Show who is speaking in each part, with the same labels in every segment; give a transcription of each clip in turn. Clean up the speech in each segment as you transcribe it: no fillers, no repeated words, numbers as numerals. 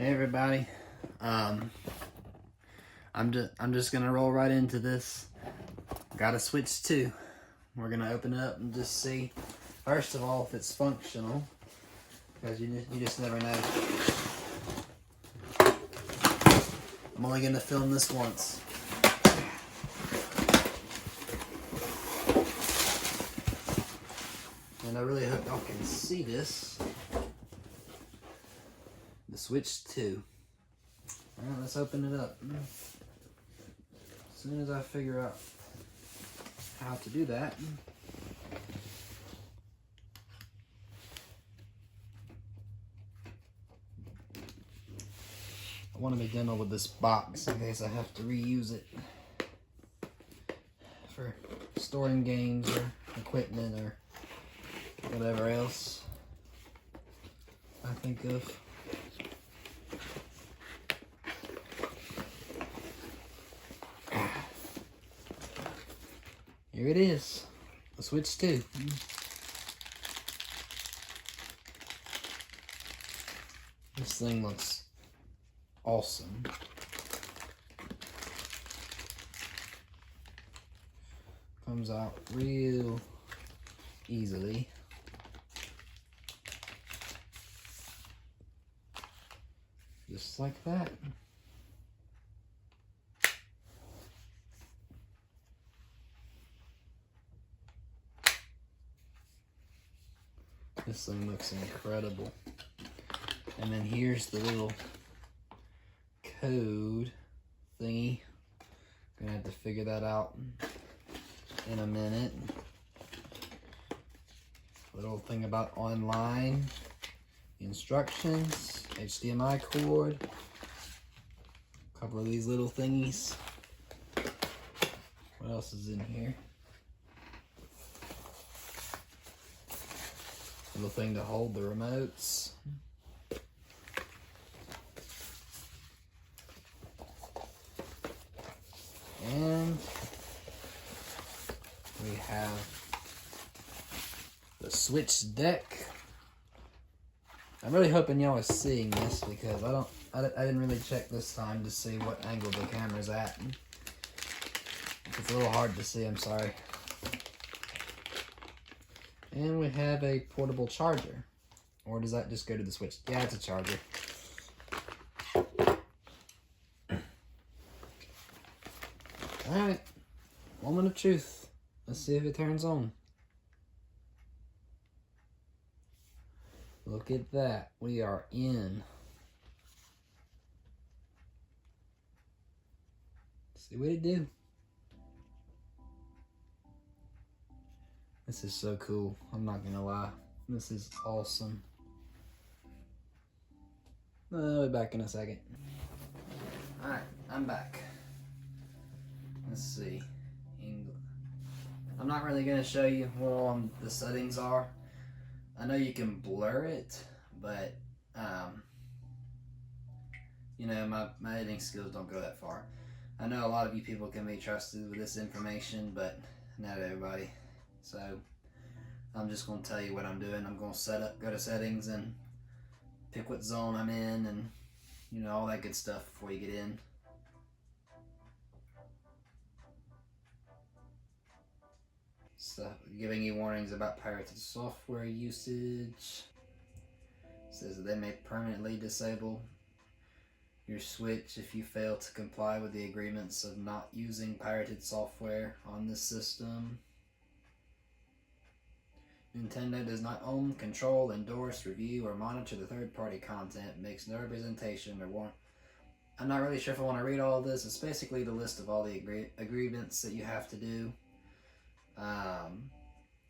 Speaker 1: Hey everybody, I'm just gonna roll right into this. Got a Switch 2. We're gonna open it up and just see, first of all, if it's functional, because you just never know. I'm only gonna film this once. And I really hope y'all can see this. The Switch 2. Alright, let's open it up. As soon as I figure out how to do that. I want to be done with this box in case I have to reuse it for storing games or equipment or whatever else I think of. Here it is, the Switch 2. This thing looks awesome. Comes out real easily. Just like that. This thing looks incredible. And then here's the little code thingy. Gonna have to figure that out in a minute. Little thing about online. Instructions, HDMI cord. A couple of these little thingies. What else is in here? Little thing to hold the remotes. And we have the Switch deck. I'm really hoping y'all are seeing this because I didn't really check this time to see what angle the camera's at. It's a little hard to see, I'm sorry. And we have a portable charger. Or does that just go to the Switch? Yeah, it's a charger. Alright. Moment of truth. Let's see if it turns on. Look at that. We are in. See what it do. This is so cool. I'm not gonna lie. This is awesome. I'll be back in a second. Alright, I'm back. Let's see. I'm not really gonna show you what all the settings are. I know you can blur it, but you know, my editing skills don't go that far. I know a lot of you people can be trusted with this information, but not everybody. So I'm just gonna tell you what I'm doing. I'm gonna go to settings and pick what zone I'm in and you know, all that good stuff before you get in. So, giving you warnings about pirated software usage. It says that they may permanently disable your Switch if you fail to comply with the agreements of not using pirated software on this system. Nintendo does not own, control, endorse, review, or monitor the third-party content, makes no representation or warrant. I'm not really sure if I want to read all of this. It's basically the list of all the agreements that you have to do.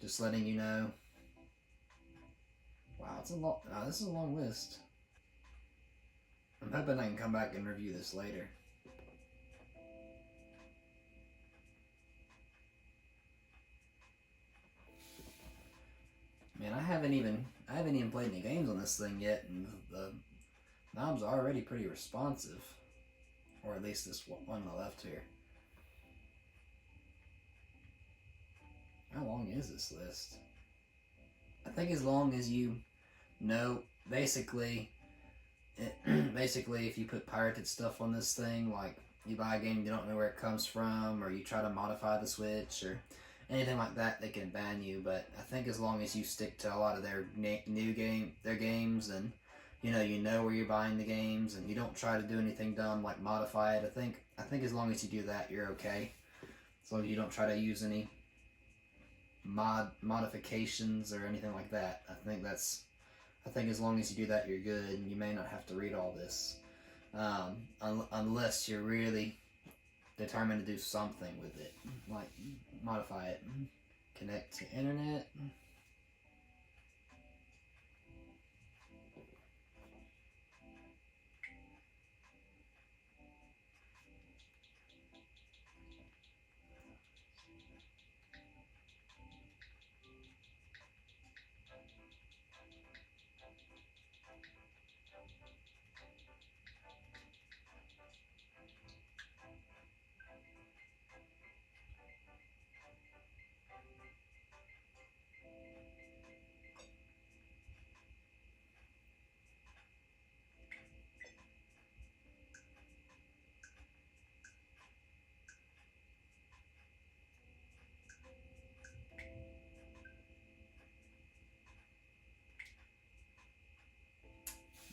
Speaker 1: Just letting you know. Wow, it's a long. This is a long list. I'm hoping I can come back and review this later. Man, I haven't even played any games on this thing yet, and the knobs are already pretty responsive, or at least this one on the left here. How long is this list? I think as long as you know, basically, Basically, if you put pirated stuff on this thing, like you buy a game you don't know where it comes from, or you try to modify the Switch, or anything like that, they can ban you. But I think as long as you stick to a lot of their their games, and you know where you're buying the games, and you don't try to do anything dumb like modify it. I think as long as you do that, you're okay. As long as you don't try to use any modifications or anything like that. I think as long as you do that, you're good, and you may not have to read all this, unless you're really determined to do something with it, like modify it, connect to internet.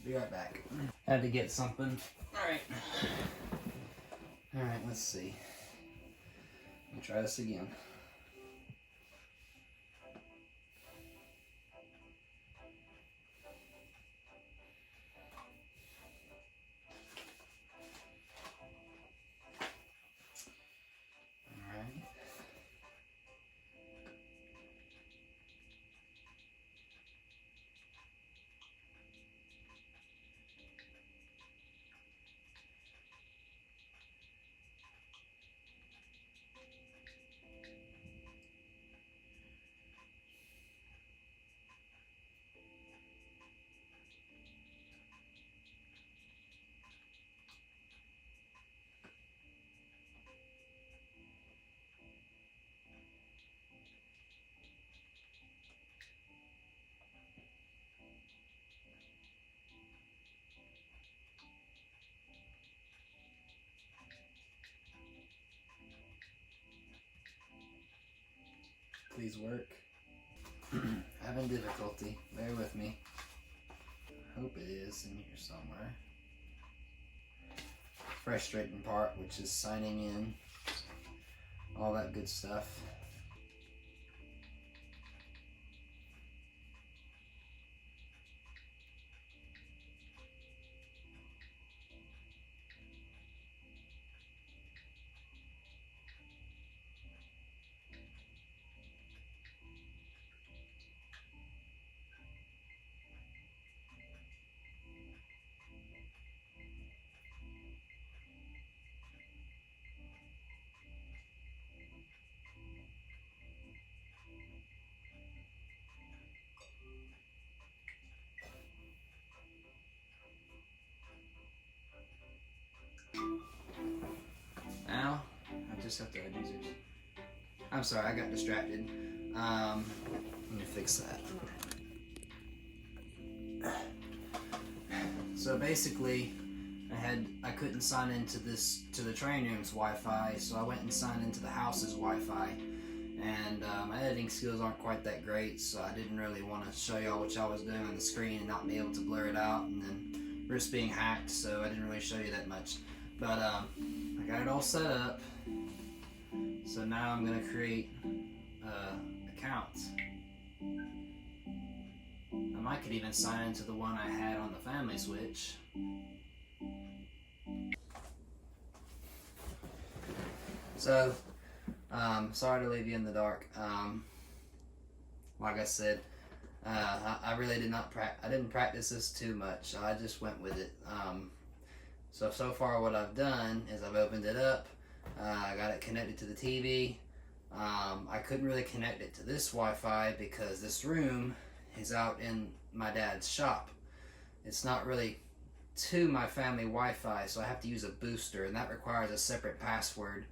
Speaker 1: Be right back. Had to get something. Alright, let's see. Let me try this again. Alright. Please work. Having difficulty. Bear with me. Hope it is in here somewhere. Frustrating part, which is signing in. All that good stuff. Now, I just have to add users. I'm sorry, I got distracted. Let me fix that. So basically, I couldn't sign into the training room's Wi-Fi, so I went and signed into the house's Wi-Fi. And my editing skills aren't quite that great, so I didn't really want to show y'all what y'all was doing on the screen and not be able to blur it out, and then risk being hacked, so I didn't really show you that much. But I got it all set up, so now I'm going to create accounts. I could even sign into the one I had on the family Switch. So, sorry to leave you in the dark. Like I said, I really did not I didn't practice this too much. I just went with it. So far what I've done is I've opened it up. I got it connected to the TV. I couldn't really connect it to this Wi-Fi because this room is out in my dad's shop. It's not really to my family Wi-Fi, so I have to use a booster, and that requires a separate password.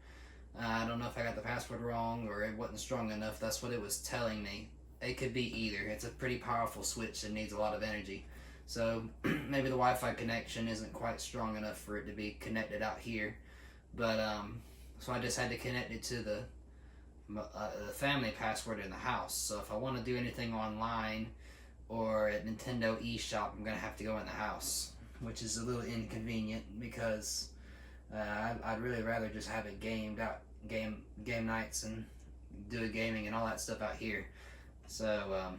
Speaker 1: I don't know if I got the password wrong or it wasn't strong enough. That's what it was telling me. It could be either. It's a pretty powerful switch that needs a lot of energy. So maybe the Wi-Fi connection isn't quite strong enough for it to be connected out here. But so I just had to connect it to the family password in the house. So if I want to do anything online or at Nintendo eShop, I'm gonna have to go in the house, which is a little inconvenient because I'd really rather just have it game nights and do a gaming and all that stuff out here. So,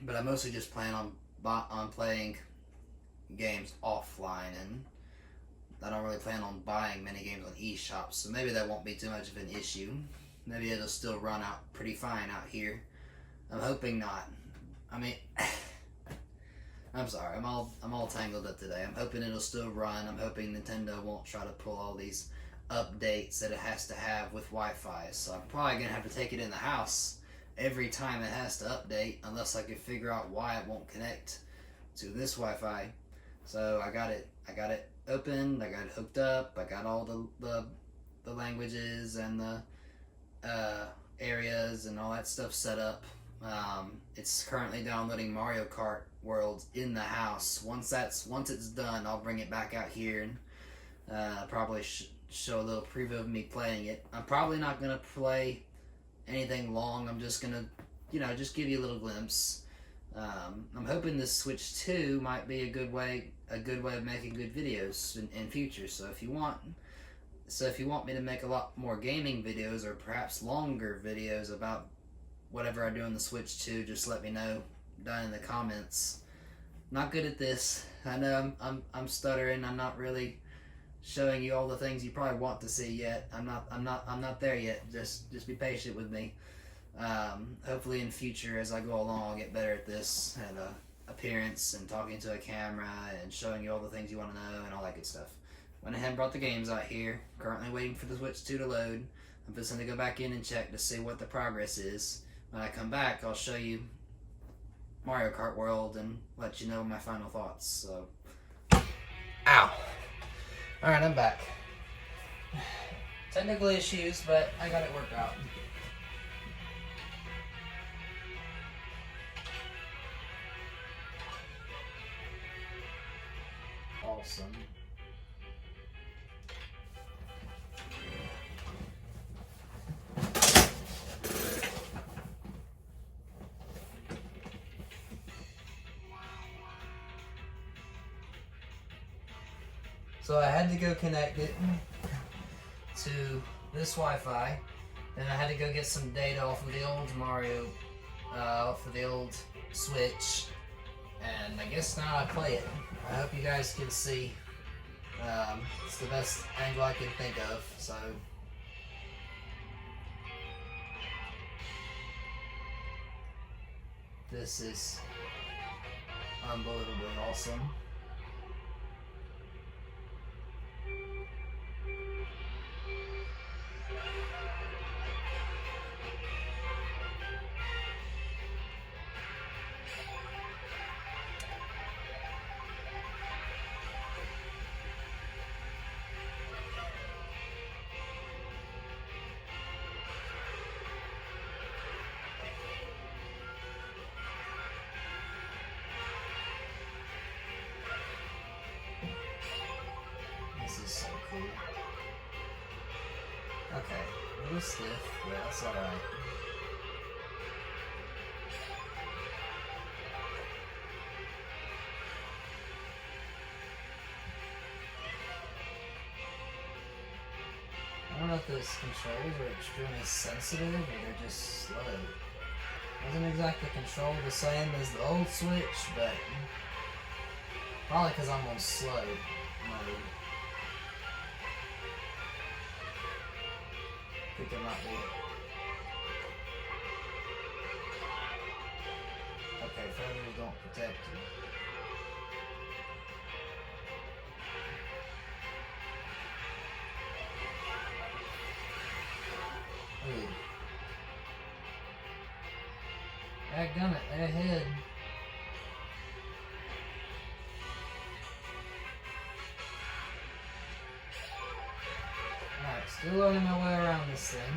Speaker 1: but I mostly just plan on playing games offline, and I don't really plan on buying many games on eShop. So maybe that won't be too much of an issue. Maybe it'll still run out pretty fine out here. I'm hoping not. I mean, I'm sorry, I'm all tangled up today. I'm hoping it'll still run. I'm hoping Nintendo won't try to pull all these updates that it has to have with Wi-Fi. So I'm probably gonna have to take it in the house every time it has to update, unless I can figure out why it won't connect to this Wi-Fi. So I got it opened. I got it hooked up. I got all the languages and the areas and all that stuff set up. It's currently downloading Mario Kart World in the house. Once it's done, I'll bring it back out here and probably show a little preview of me playing it. I'm probably not gonna play anything long. I'm just gonna, just give you a little glimpse. I'm hoping this Switch 2 might be a good way of making good videos in future. So if you want me to make a lot more gaming videos or perhaps longer videos about whatever I do on the Switch 2, just let me know down in the comments. Not good at this. I know I'm stuttering. I'm not really showing you all the things you probably want to see yet. I'm not there yet. Just be patient with me. Hopefully in future, as I go along, I'll get better at this and appearance and talking to a camera and showing you all the things you want to know and all that good stuff. Went ahead and brought the games out here. Currently waiting for the Switch 2 to load. I'm just going to go back in and check to see what the progress is. When I come back, I'll show you Mario Kart World and let you know my final thoughts. So, ow! Alright, I'm back. Technical issues, but I got it worked out. Awesome. So I had to go connect it to this Wi-Fi. Then I had to go get some data off of the old Mario, off of the old Switch. And I guess now I play it. I hope you guys can see. It's the best angle I can think of, so. This is unbelievably awesome. This is so cool. Okay, a little stiff, but that's alright. I don't know if those controls are extremely sensitive or they're just slow. Doesn't exactly control the same as the old Switch, but probably because I'm on slow mode. I think it might be. Okay, feathers don't protect you. Ooh. Dadgummit, they're ahead. Alright, still learning my way around this thing.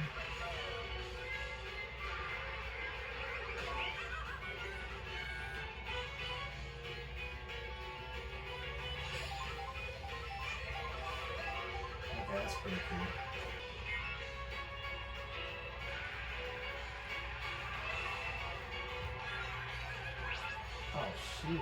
Speaker 1: pretty cool. Oh, shoot.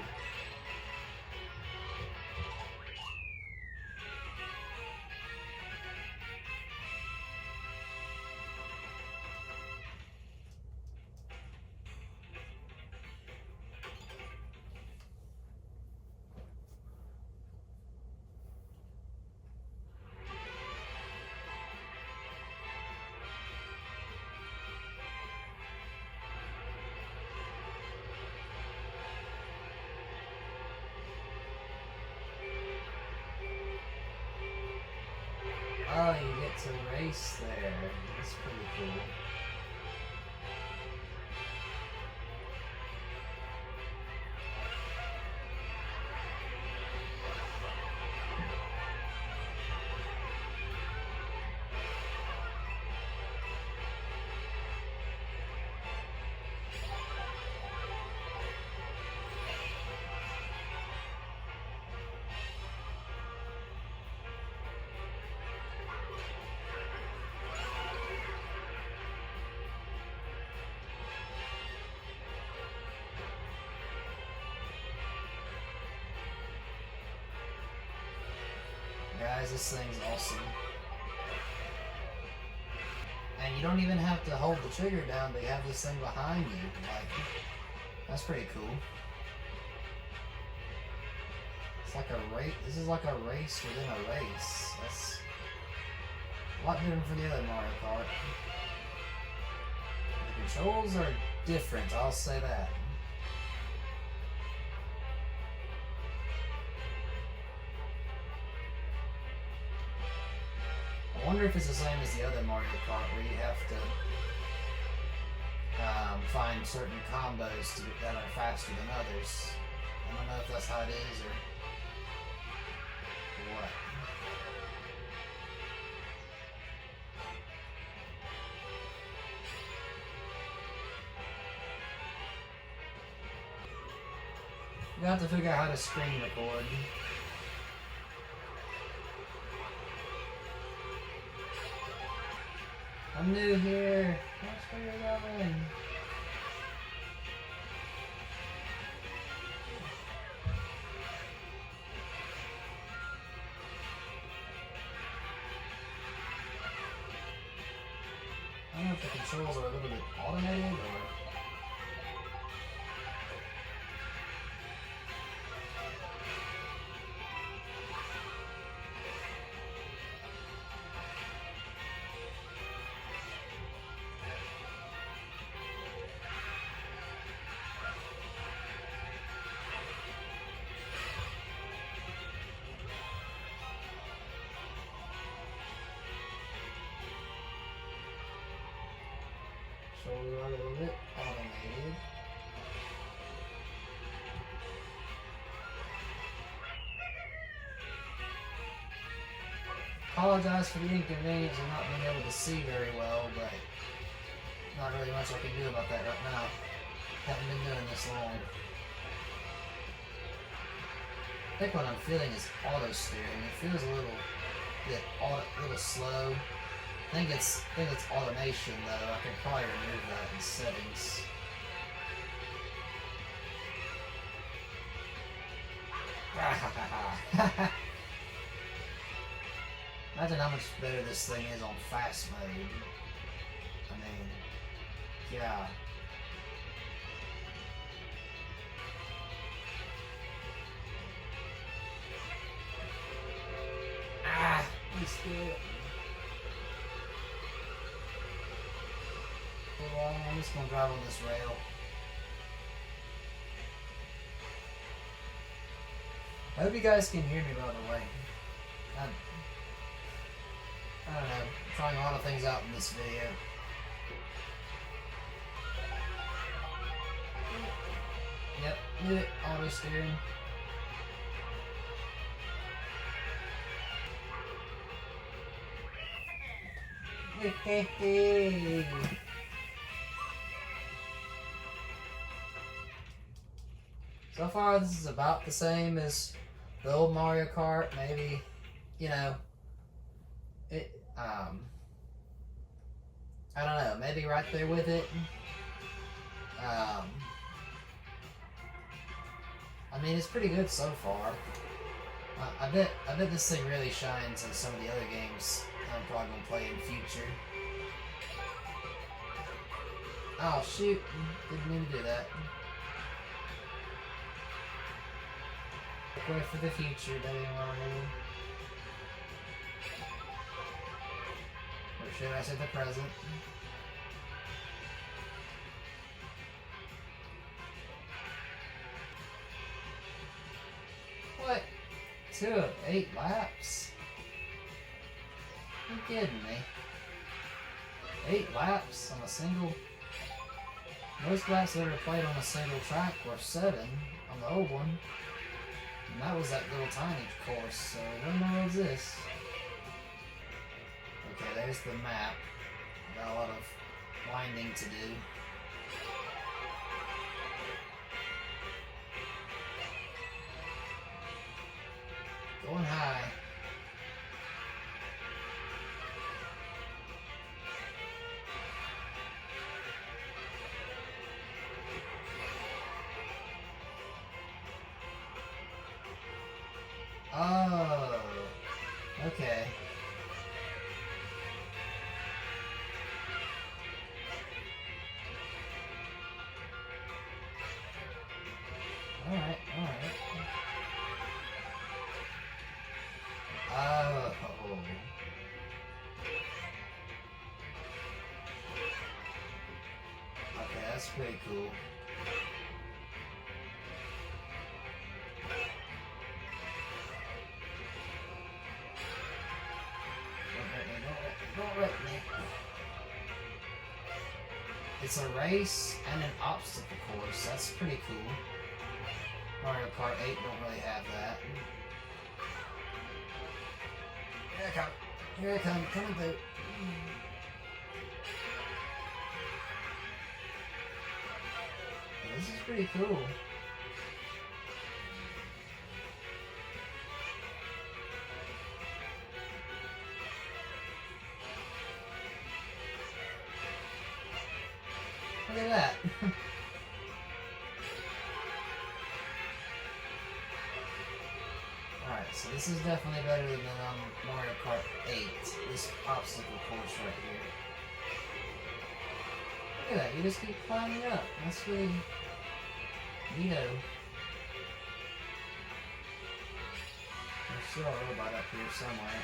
Speaker 1: Oh, you get to race there. That's pretty cool. Guys, this thing's awesome. And you don't even have to hold the trigger down, but you have this thing behind you. Like, that's pretty cool. It's like a race. This is like a race within a race. That's a lot different from the other Mario Kart. The controls are different, I'll say that. I wonder if it's the same as the other Mario Kart, where you have to find certain combos that are faster than others. I don't know if that's how it is or what. You have to figure out how to screen record. I'm new here. Watch where you're going. I don't know if the controls are a little bit automated or... Shoulders are a little bit automated. Apologize for the inconvenience of not being able to see very well, but not really much I can do about that right now. Haven't been doing this long. I think what I'm feeling is auto steering. It feels a little bit slow. I think it's automation though. I could probably remove that in settings. Imagine how much better this thing is on fast mode. I mean, yeah. Let's do it. I'm just gonna drive on this rail. I hope you guys can hear me, by the way. I don't know, I'm trying a lot of things out in this video. Yep, did it, auto steering. So far, this is about the same as the old Mario Kart. Maybe, you know, it I don't know, maybe right there with it. I mean, it's pretty good so far. I bet this thing really shines in some of the other games I'm probably gonna play in future. Oh shoot! Didn't mean to do that. Wait for the future, don't even want to. Or should I say the present? What? 2 of 8 laps? You kidding me? 8 laps on a single? Most laps that were played on a single track were 7 on the old one. And that was that little tiny course, so what in the world is this? Okay, there's the map. Got a lot of winding to do. Going high. Oh, okay. Alright. Oh. Okay, that's pretty cool. Don't wreck me. It's a race and an obstacle course. That's pretty cool. Mario Kart 8 don't really have that. Here I come, coming through. This is pretty cool. Look at that. Alright, so this is definitely better than Mario Kart 8. This obstacle course right here. Look at that, you just keep climbing up. That's really neato. There's still a robot up here somewhere.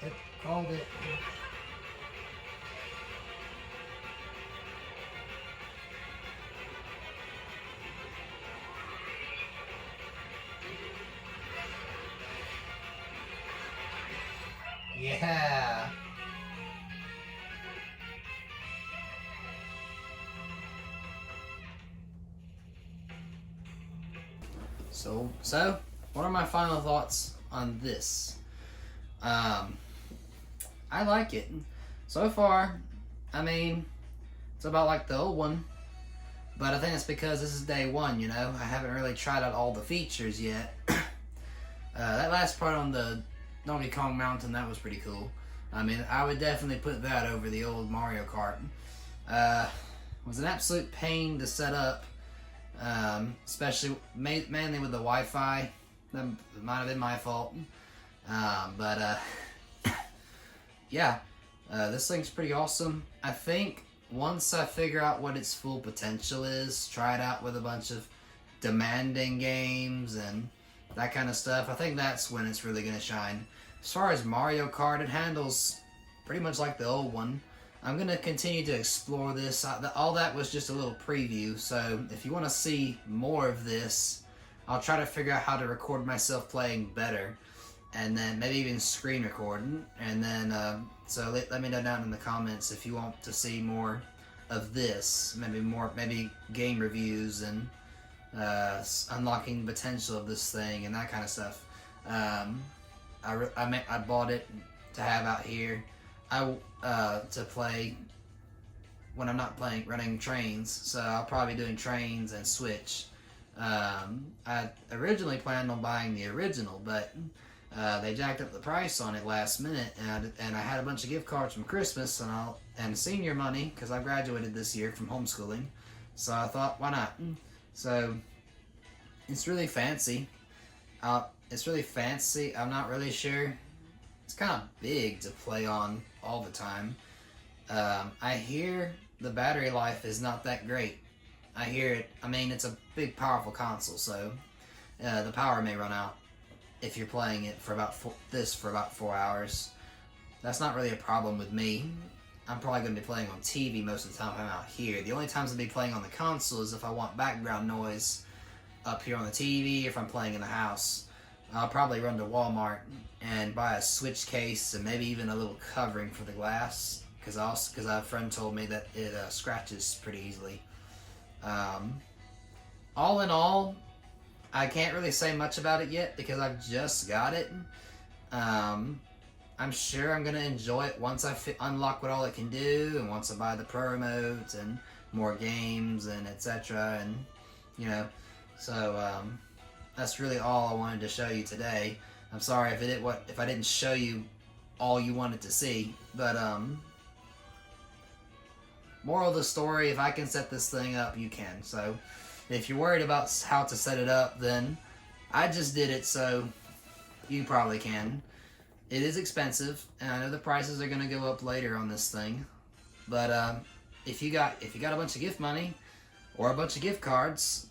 Speaker 1: It called it. Yeah. So, what are my final thoughts on this? I like it. So far, I mean, it's about like the old one, but I think it's because this is day one, you know? I haven't really tried out all the features yet. That last part on the Donkey Kong Mountain, that was pretty cool. I mean, I would definitely put that over the old Mario Kart. It was an absolute pain to set up, especially mainly with the Wi-Fi. That might have been my fault. Yeah, this thing's pretty awesome. I think once I figure out what its full potential is, try it out with a bunch of demanding games and that kind of stuff, I think that's when it's really going to shine. As far as Mario Kart, it handles pretty much like the old one. I'm going to continue to explore this. All that was just a little preview, so if you want to see more of this, I'll try to figure out how to record myself playing better, and then maybe even screen record. And then, so let me know down in the comments if you want to see more of this, maybe game reviews and unlocking the potential of this thing and that kind of stuff. I bought it to have out here. To play when I'm not running trains, so I'll probably be doing trains and Switch. I originally planned on buying the original, but They jacked up the price on it last minute, and I had a bunch of gift cards from Christmas and senior money because I graduated this year from homeschooling. So I thought, why not? So it's really fancy. I'm not really sure. It's kind of big to play on all the time. I hear the battery life is not that great. I hear it. I mean, it's a big, powerful console, so the power may run out if you're playing it for about 4 hours. That's not really a problem with me. I'm probably going to be playing on TV most of the time I'm out here. The only times I'll be playing on the console is if I want background noise up here on the TV, or if I'm playing in the house. I'll probably run to Walmart and buy a switch case and maybe even a little covering for the glass, because a friend told me that it scratches pretty easily. All in all, I can't really say much about it yet because I've just got it. I'm sure I'm going to enjoy it once I unlock what all it can do, and once I buy the pro remote and more games and etc. And, you know, so that's really all I wanted to show you today. I'm sorry if I didn't show you all you wanted to see, but moral of the story, if I can set this thing up, you can. So if you're worried about how to set it up, then I just did it, so you probably can. It is expensive, and I know the prices are going to go up later on this thing, but if you got a bunch of gift money or a bunch of gift cards,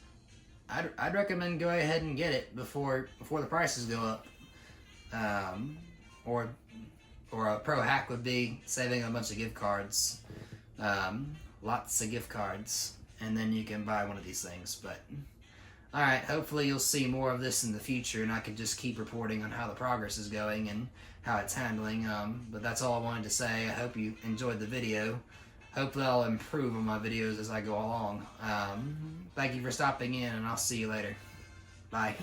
Speaker 1: I'd recommend go ahead and get it before the prices go up. Or a pro hack would be saving a bunch of gift cards, lots of gift cards, and then you can buy one of these things. But alright, hopefully you'll see more of this in the future, and I can just keep reporting on how the progress is going and how it's handling. But that's all I wanted to say. I hope you enjoyed the video. Hopefully I'll improve on my videos as I go along. Thank you for stopping in, and I'll see you later. Bye.